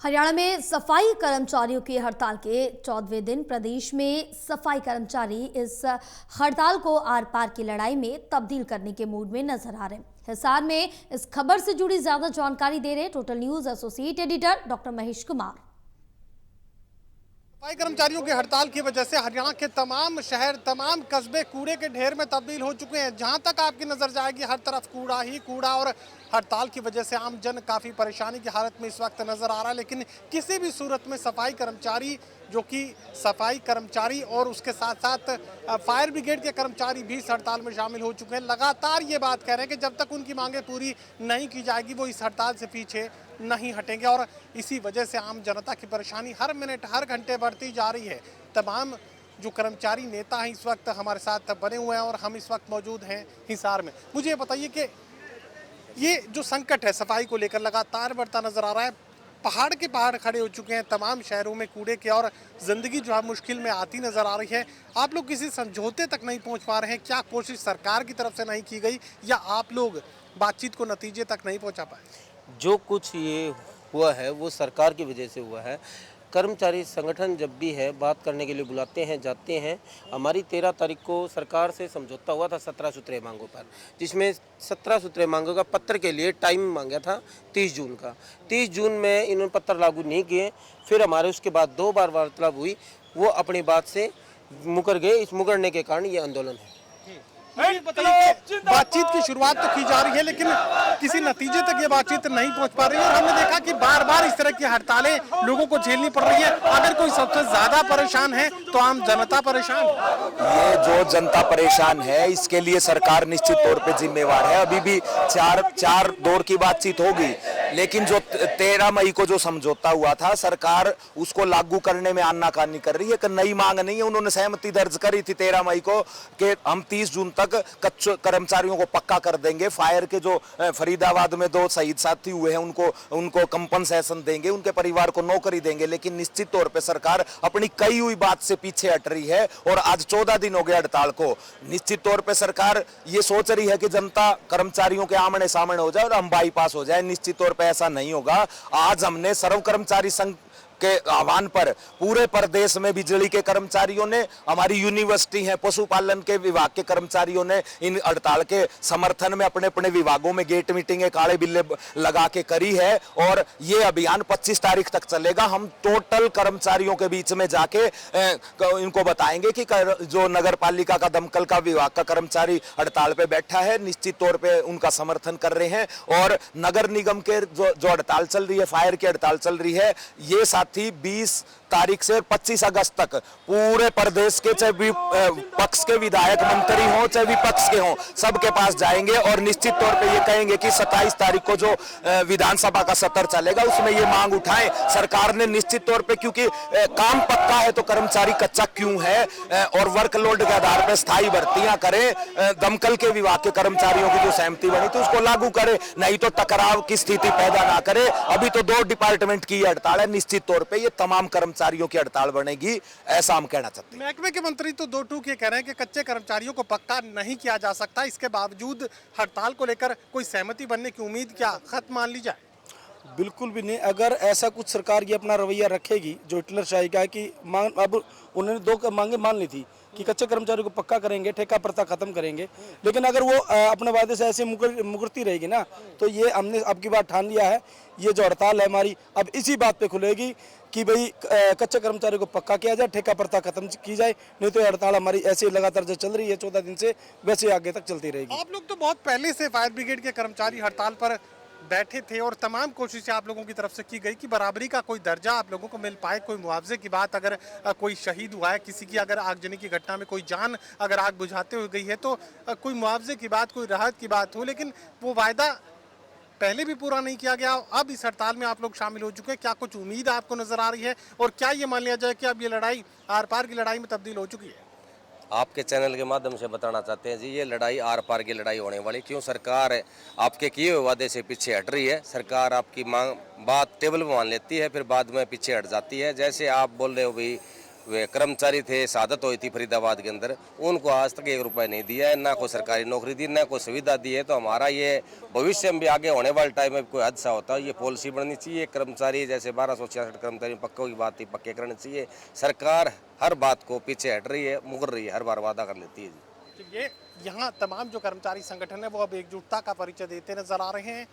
हरियाणा में सफाई कर्मचारियों की हड़ताल के 14वें दिन प्रदेश में सफाई कर्मचारी इस हड़ताल को आर पार की लड़ाई में तब्दील करने के मूड में नजर आ रहे हैं। हिसार में इस खबर से जुड़ी ज्यादा जानकारी दे रहे total news associate editor doctor Mahesh Kumar. सफाई कर्मचारियों की हड़ताल की वजह से हरियाणा के तमाम शहर, तमाम कस्बे कूड़े के ढेर में तब्दील हो चुके हैं। जहां तक आपकी नजर जाएगी हर तरफ कूड़ा ही कूड़ा, और हड़ताल की वजह से आम जन काफ़ी परेशानी की हालत में इस वक्त नज़र आ रहा है। लेकिन किसी भी सूरत में सफाई कर्मचारी, जो कि सफाई कर्मचारी और उसके साथ साथ फायर ब्रिगेड के कर्मचारी भी इस हड़ताल में शामिल हो चुके हैं, लगातार ये बात कह रहे हैं कि जब तक उनकी मांगें पूरी नहीं की जाएगी वो इस हड़ताल से पीछे नहीं हटेंगे। और इसी वजह से आम जनता की परेशानी हर मिनट हर घंटे बढ़ती जा रही है। तमाम जो कर्मचारी नेता हैं इस वक्त हमारे साथ बने हुए हैं और हम इस वक्त मौजूद हैं हिसार में। मुझे बताइए कि ये जो संकट है सफाई को लेकर लगातार बढ़ता नजर आ रहा है। पहाड़ के पहाड़ खड़े हो चुके हैं तमाम शहरों में कूड़े के, और ज़िंदगी जो है मुश्किल में आती नज़र आ रही है। आप लोग किसी समझौते तक नहीं पहुंच पा रहे हैं। क्या कोशिश सरकार की तरफ से नहीं की गई, या आप लोग बातचीत को नतीजे तक नहीं पहुंचा पाए? जो कुछ ये हुआ है वो सरकार की वजह से हुआ है। कर्मचारी संगठन जब भी है बात करने के लिए बुलाते हैं, जाते हैं। हमारी 13 तारीख को सरकार से समझौता हुआ था 17 सूत्रीय मांगों पर, जिसमें 17 सूत्रीय मांगों का पत्र के लिए टाइम मांगा था 30 जून का। 30 जून में इन्होंने पत्र लागू नहीं किए। फिर हमारे उसके बाद 2 बार वार्तालाप हुई, वो अपनी बात से मुकर गए। इस मुकरने के कारण ये आंदोलन है। बातचीत की शुरुआत तो की जा रही है लेकिन किसी नतीजे तक ये बातचीत नहीं पहुंच पा रही है, और हमने देखा कि बार बार इस तरह की हड़तालें लोगों को झेलनी पड़ रही है। अगर कोई सबसे ज्यादा परेशान है तो आम जनता परेशान है। ये जो जनता परेशान है इसके लिए सरकार निश्चित तौर पे जिम्मेवार है। अभी भी चार दौर की बातचीत होगी, लेकिन जो 13 मई को जो समझौता हुआ था सरकार उसको लागू करने में आनाकानी कर रही है। कि नई मांग नहीं है, उन्होंने सहमति दर्ज करी थी 13 मई को कि हम 30 जून तक कच्चे कर्मचारियों को पक्का कर देंगे। फायर के जो फरीदाबाद में 2 शहीद साथी हुए हैं उनको कंपनसेशन देंगे, उनके परिवार को नौकरी देंगे। लेकिन निश्चित तौर पे सरकार अपनी कही हुई बात से पीछे हट रही है, और आज 14 दिन हो गए हड़ताल को। निश्चित तौर पे सरकार ये सोच रही है कि जनता कर्मचारियों के आमने सामने हो जाए और हम बाईपास हो जाए। निश्चित तौर पे ऐसा नहीं होगा। आज हमने सर्व कर्मचारी संघ के आह्वान पर पूरे प्रदेश में बिजली के कर्मचारियों ने, हमारी यूनिवर्सिटी है, पशुपालन के विभाग के कर्मचारियों ने इन हड़ताल के समर्थन में अपने अपने विभागों में गेट मीटिंगें काले बिल्ले लगा के करी है। और ये अभियान 25 तारीख तक चलेगा। हम टोटल कर्मचारियों के बीच में जाके इनको बताएंगे कि जो नगर पालिका का, दमकल का, विभाग का कर्मचारी हड़ताल पे बैठा है, निश्चित तौर पे उनका समर्थन कर रहे हैं। और नगर निगम के जो हड़ताल चल रही है, फायर की हड़ताल चल रही है, ये 20 तारीख से 25 अगस्त तक पूरे प्रदेश के, चाहे पक्ष के विधायक मंत्री हो चाहे विपक्ष के हो, सबके पास जाएंगे और निश्चित तौर पे ये कहेंगे कि 27 तारीख को जो विधानसभा का सत्र चलेगा उसमें ये मांग उठाएं। सरकार ने निश्चित तौर पे, क्योंकि काम पक्का है तो कर्मचारी कच्चा क्यों है, और वर्कलोड के आधार पर स्थायी भर्तियां करें। दमकल के विभाग के कर्मचारियों की जो सहमति बनी थी उसको लागू करे, नहीं तो टकराव की स्थिति पैदा ना करे। अभी तो 2 डिपार्टमेंट की हड़ताल है, निश्चित तौर पे ये तमाम कर्मचारियों की हड़ताल बनेगी, ऐसा हम कहना चाहते हैं। महकमे के मंत्री तो 2 टूक ये कह रहे हैं कि कच्चे कर्मचारियों को पक्का नहीं किया जा सकता। इसके बावजूद हड़ताल को लेकर कोई सहमति बनने की उम्मीद क्या खत्म मान ली जाए? बिल्कुल भी नहीं। अगर ऐसा कुछ सरकार ये अपना रवैया रखेगी जो हिटलरशाही का है कि मांग, अब उन्होंने 2 मांगे मान ली थी कि कच्चे कर्मचारियों को पक्का करेंगे, ठेका प्रथा खत्म करेंगे, लेकिन अगर वो अपने वादे से ऐसे मुकरती रहेगी ना, तो ये हमने अब की बार ठान लिया है। ये जो हड़ताल है हमारी अब इसी बात पे खुलेगी कि भाई कच्चे कर्मचारियों को पक्का किया जाए, ठेका प्रथा खत्म की जाए, नहीं तो हड़ताल हमारी ऐसे लगातार जो चल रही है 14 दिन से, वैसे आगे तक चलती रहेगी। आप लोग तो बहुत पहले से फायर ब्रिगेड के कर्मचारी हड़ताल पर बैठे थे और तमाम कोशिशें आप लोगों की तरफ से की गई कि बराबरी का कोई दर्जा आप लोगों को मिल पाए, कोई मुआवजे की बात, अगर कोई शहीद हुआ है, किसी की अगर आगजनी की घटना में कोई जान अगर आग बुझाते हुए गई है तो कोई मुआवजे की बात, कोई राहत की बात हो। लेकिन वो वायदा पहले भी पूरा नहीं किया गया। अब इस हड़ताल में आप लोग शामिल हो चुके हैं। क्या कुछ उम्मीद आपको नजर आ रही है, और क्या ये मान लिया जाए कि अब ये लड़ाई आर पार की लड़ाई में तब्दील हो चुकी है? आपके चैनल के माध्यम से बताना चाहते हैं जी, ये लड़ाई आर पार की लड़ाई होने वाली। क्यों सरकार आपके किए हुए वादे से पीछे हट रही है। सरकार आपकी बात टेबल पर मान लेती है, फिर बाद में पीछे हट जाती है। जैसे आप बोल रहे हो भाई वे कर्मचारी थे, शहादत हुई थी फरीदाबाद के अंदर, उनको आज तक 1 रुपया नहीं दिया है, ना कोई सरकारी नौकरी दी, ना कोई सुविधा दी है। तो हमारा ये भविष्य में भी आगे होने वाले टाइम में कोई हादसा होता है, ये पॉलिसी बननी चाहिए। कर्मचारी जैसे 1266 कर्मचारी पक्कों की बात थी, पक्के करने चाहिए। सरकार हर बात को पीछे हट रही है, मुकर रही है, हर बार वादा कर लेती है जी। तो ये यहाँ तमाम जो कर्मचारी संगठन है वो अब एकजुटता का परिचय देते नजर आ रहे हैं।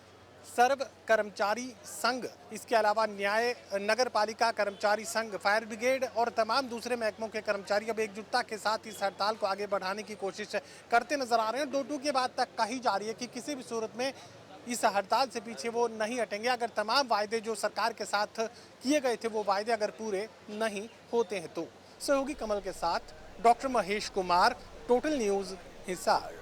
सर्व कर्मचारी संघ, इसके अलावा न्याय नगर पालिका कर्मचारी संघ, फायर ब्रिगेड और तमाम दूसरे महकमों के कर्मचारी अब एकजुटता के साथ इस हड़ताल को आगे बढ़ाने की कोशिश करते नजर आ रहे हैं। 2-2 के बाद तक कही जा रही है कि किसी भी सूरत में इस हड़ताल से पीछे वो नहीं हटेंगे अगर तमाम वायदे जो सरकार के साथ किए गए थे वो वायदे अगर पूरे नहीं होते हैं तो। सहयोगी कमल के साथ doctor Mahesh Kumar, total news, Hisar.